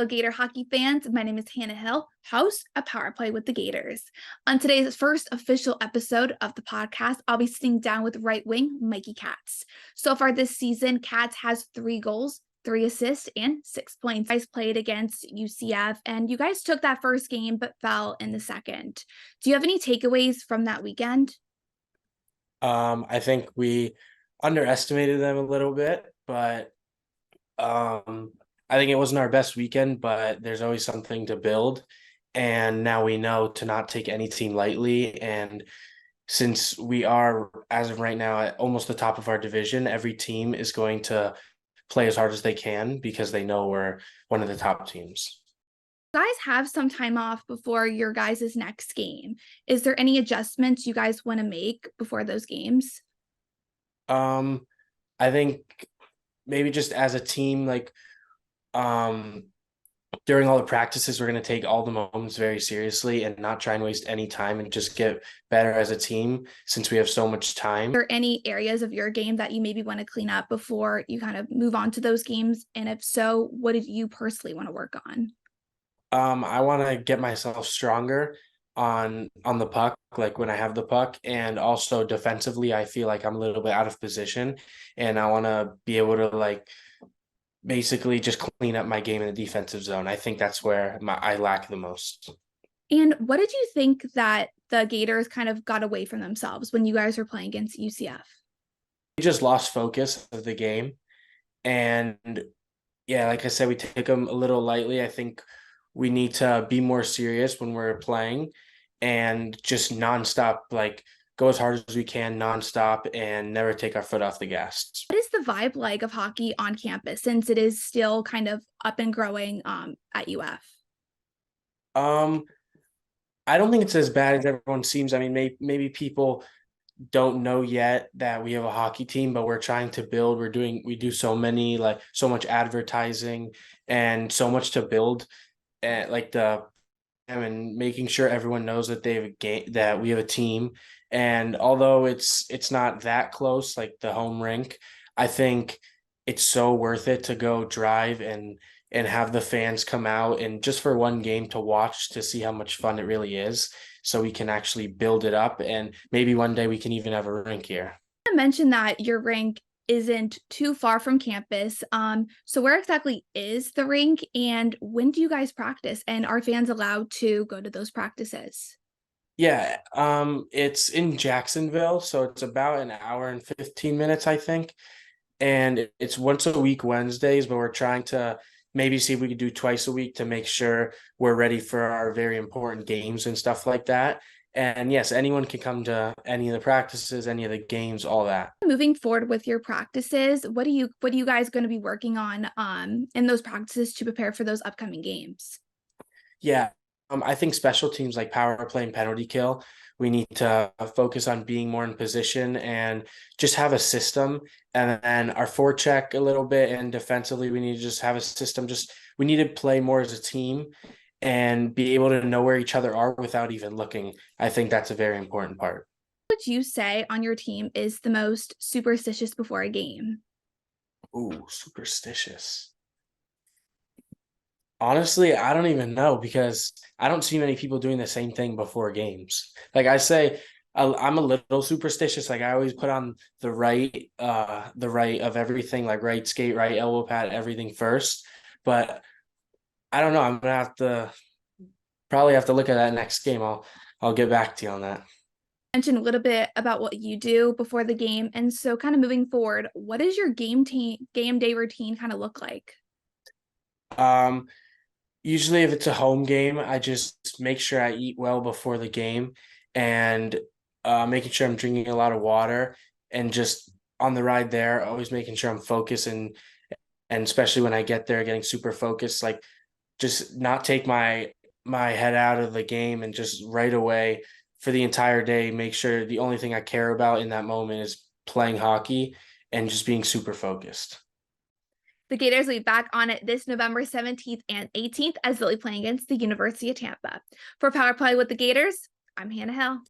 fellow Gator hockey fans. My name is Hannah Hill, host of Power Play with the Gators. On today's first official episode of the podcast, I'll be sitting down with right wing Mikey Katz. So far this season, Katz has 3 goals, 3 assists, and 6 points. You guys played against UCF, and you guys took that first game but fell in the second. Do you have any takeaways from that weekend? I think we underestimated them a little bit, but I think it wasn't our best weekend, but there's always something to build. And now we know to not take any team lightly. And since we are, as of right now, at almost the top of our division, every team is going to play as hard as they can because they know we're one of the top teams. You guys have some time off before your guys' next game. Is there any adjustments you guys want to make before those games? Um, I think maybe just as a team, um, during all the practices, we're going to take all the moments very seriously and not try and waste any time and just get better as a team since we have so much time. Are there any areas of your game that you maybe want to clean up before you kind of move on to those games? And if so, what did you personally want to work on? I want to get myself stronger on the puck, like when I have the puck, and also defensively, I feel like I'm a little bit out of position, and I want to be able to basically just clean up my game in the defensive zone. I think that's where I lack the most. And what did you think that the Gators kind of got away from themselves when you guys were playing against UCF? We just lost focus of the game, and yeah, like I said, we take them a little lightly. I think we need to be more serious when we're playing and just nonstop, go as hard as we can nonstop and never take our foot off the gas. What is the vibe like of hockey on campus since it is still kind of up and growing at UF? Um, I don't think it's as bad as everyone seems. I mean, maybe people don't know yet that we have a hockey team, but we're trying to build. We do so much advertising and so much to build, and and making sure everyone knows that they have a game, that we have a team. And although it's not that close, like the home rink, I think it's so worth it to go drive and have the fans come out and just for one game to watch to see how much fun it really is, so we can actually build it up and maybe one day we can even have a rink here. I mentioned that your rink isn't too far from campus. So where exactly is the rink and when do you guys practice? And are fans allowed to go to those practices? Yeah, it's in Jacksonville, so it's about an hour and 15 minutes, I think. And it's once a week Wednesdays, but we're trying to maybe see if we could do twice a week to make sure we're ready for our very important games and stuff like that. And yes, anyone can come to any of the practices, any of the games, all that. Moving forward with your practices, what are you guys going to be working on in those practices to prepare for those upcoming games? Yeah, I think special teams like power play and penalty kill, we need to focus on being more in position and just have a system. And then our forecheck a little bit, and defensively, we need to just have a system. Just we need to play more as a team and be able to know where each other are without even looking. I think that's a very important part. What would you say on your team is the most superstitious before a game? Ooh, superstitious. Honestly, I don't even know because I don't see many people doing the same thing before games. Like I say, I'm a little superstitious. Like I always put on the right of everything, like right skate, right elbow pad, everything first. But I don't know. I'm gonna probably have to look at that next game. I'll get back to you on that. Mention a little bit about what you do before the game, and so kind of moving forward, what does your game day routine kind of look like? Um, Usually if it's a home game, I just make sure I eat well before the game and making sure I'm drinking a lot of water, and just on the ride there, always making sure I'm focused, and especially when I get there, getting super focused, like just not take my head out of the game and just right away for the entire day, make sure the only thing I care about in that moment is playing hockey and just being super focused. The Gators will be back on it this November 17th and 18th as they'll be playing against the University of Tampa. For Power Play with the Gators, I'm Hannah Hill.